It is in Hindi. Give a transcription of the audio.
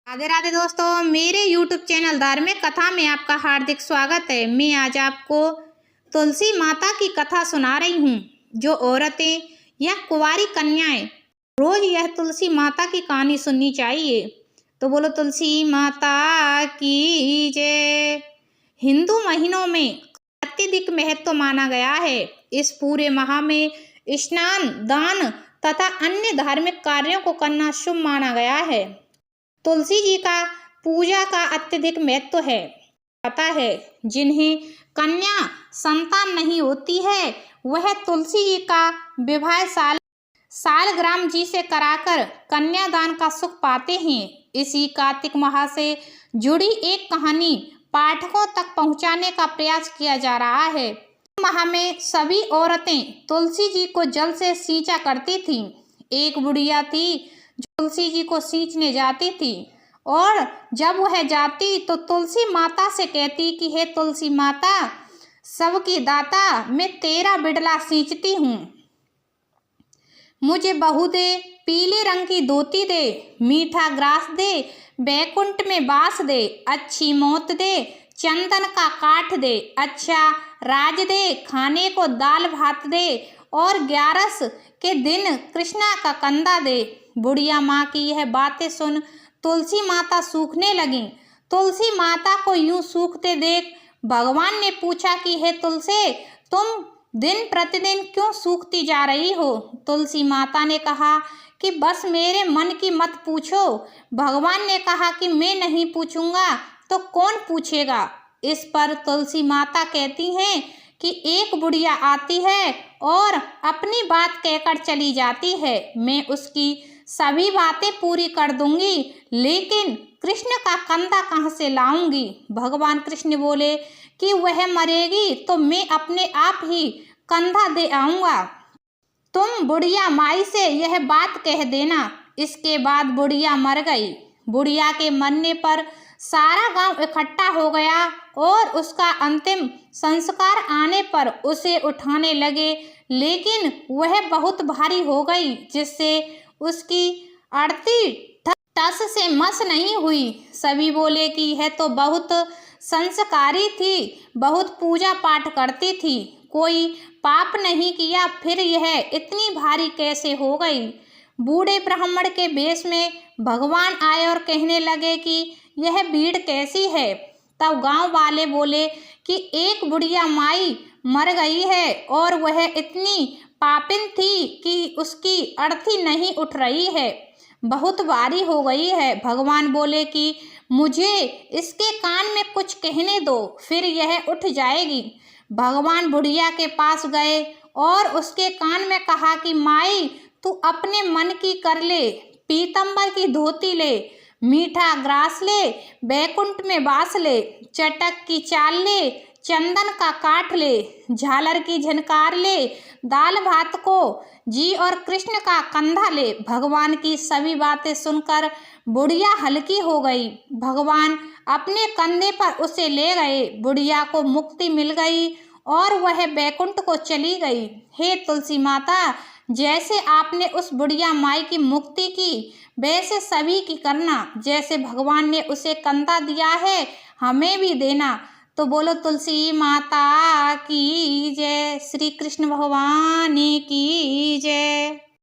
राधे राधे दोस्तों, मेरे YouTube चैनल धार्मिक कथा में आपका हार्दिक स्वागत है। मैं आज आपको तुलसी माता की कथा सुना रही हूँ। जो औरतें या कुंवारी कन्याएं रोज यह तुलसी माता की कहानी सुननी चाहिए। तो बोलो तुलसी माता की जय। हिंदू महीनों में अत्यधिक महत्व माना गया है। इस पूरे माह में स्नान, दान तथा अन्य धार्मिक कार्यों को करना शुभ माना गया है। तुलसी जी का पूजा का अत्यधिक महत्व है। पता है, जिन्हें कन्या संतान नहीं होती है वह तुलसी जी का विवाह सालग्राम जी से कराकर कन्यादान का सुख पाते हैं। इसी कार्तिक माह से जुड़ी एक कहानी पाठकों तक पहुंचाने का प्रयास किया जा रहा है। माह में सभी औरतें तुलसी जी को जल से सींचा करती थीं। एक बुढ़िया थी तुलसी जी को सींचने जाती थी और जब वह जाती तो तुलसी माता से कहती कि हे तुलसी माता, सबकी दाता, मैं तेरा बिडला सींचती हूँ, मुझे बहू दे, पीले रंग की धोती दे, मीठा ग्रास दे, बैकुंठ में बास दे, अच्छी मौत दे, चंदन का काठ दे, अच्छा राज दे, खाने को दाल भात दे और 11 के दिन कृष्णा का कंधा दे। बुढ़िया माँ की यह बातें सुन तुलसी माता सूखने लगीं। तुलसी माता को यूं सूखते देख भगवान ने पूछा कि हे तुलसी, तुम दिन प्रतिदिन क्यों सूखती जा रही हो? तुलसी माता ने कहा कि बस मेरे मन की मत पूछो। भगवान ने कहा कि मैं नहीं पूछूंगा तो कौन पूछेगा? इस पर तुलसी माता कहती हैं कि एक बुढ़िया आती है और अपनी बात कहकर चली जाती है। मैं उसकी सभी बातें पूरी कर दूंगी, लेकिन कृष्ण का कंधा कहाँ से लाऊंगी? भगवान कृष्ण बोले कि वह मरेगी तो मैं अपने आप ही कंधा दे आऊंगा। तुम बुढ़िया माई से यह बात कह देना। इसके बाद बुढ़िया मर गई। बुढ़िया के मरने पर सारा गांव इकट्ठा हो गया और उसका अंतिम संस्कार आने पर उसे उठाने लगे, लेकिन वह बहुत भारी हो गई, जिससे उसकी अर्थी टस से मस नहीं हुई। सभी बोले कि यह तो बहुत संस्कारी थी, बहुत पूजा पाठ करती थी, कोई पाप नहीं किया, फिर यह इतनी भारी कैसे हो गई? बूढ़े ब्राह्मण के वेश में भगवान आए और कहने लगे कि यह भीड़ कैसी है? तब गांव वाले बोले कि एक बुढ़िया माई मर गई है और वह इतनी पापिन थी कि उसकी अर्थी नहीं उठ रही है, बहुत भारी हो गई है। भगवान बोले कि मुझे इसके कान में कुछ कहने दो, फिर यह उठ जाएगी। भगवान बुढ़िया के पास गए और उसके कान में कहा कि माई, तू अपने मन की कर ले, पीतंबर की धोती ले, मीठा ग्रास ले, बैकुंठ में बास ले, चटक की चाल ले, चंदन का काठ ले, झालर की झनकार ले, दाल भात को जी और कृष्ण का कंधा ले। भगवान की सभी बातें सुनकर बुढ़िया हल्की हो गई। भगवान अपने कंधे पर उसे ले गए। बुढ़िया को मुक्ति मिल गई और वह बैकुंठ को चली गई। हे तुलसी माता, जैसे आपने उस बुढ़िया माई की मुक्ति की, वैसे सभी की करना। जैसे भगवान ने उसे कंधा दिया है, हमें भी देना। तो बोलो तुलसी माता की जय। श्री कृष्ण भगवान की जय।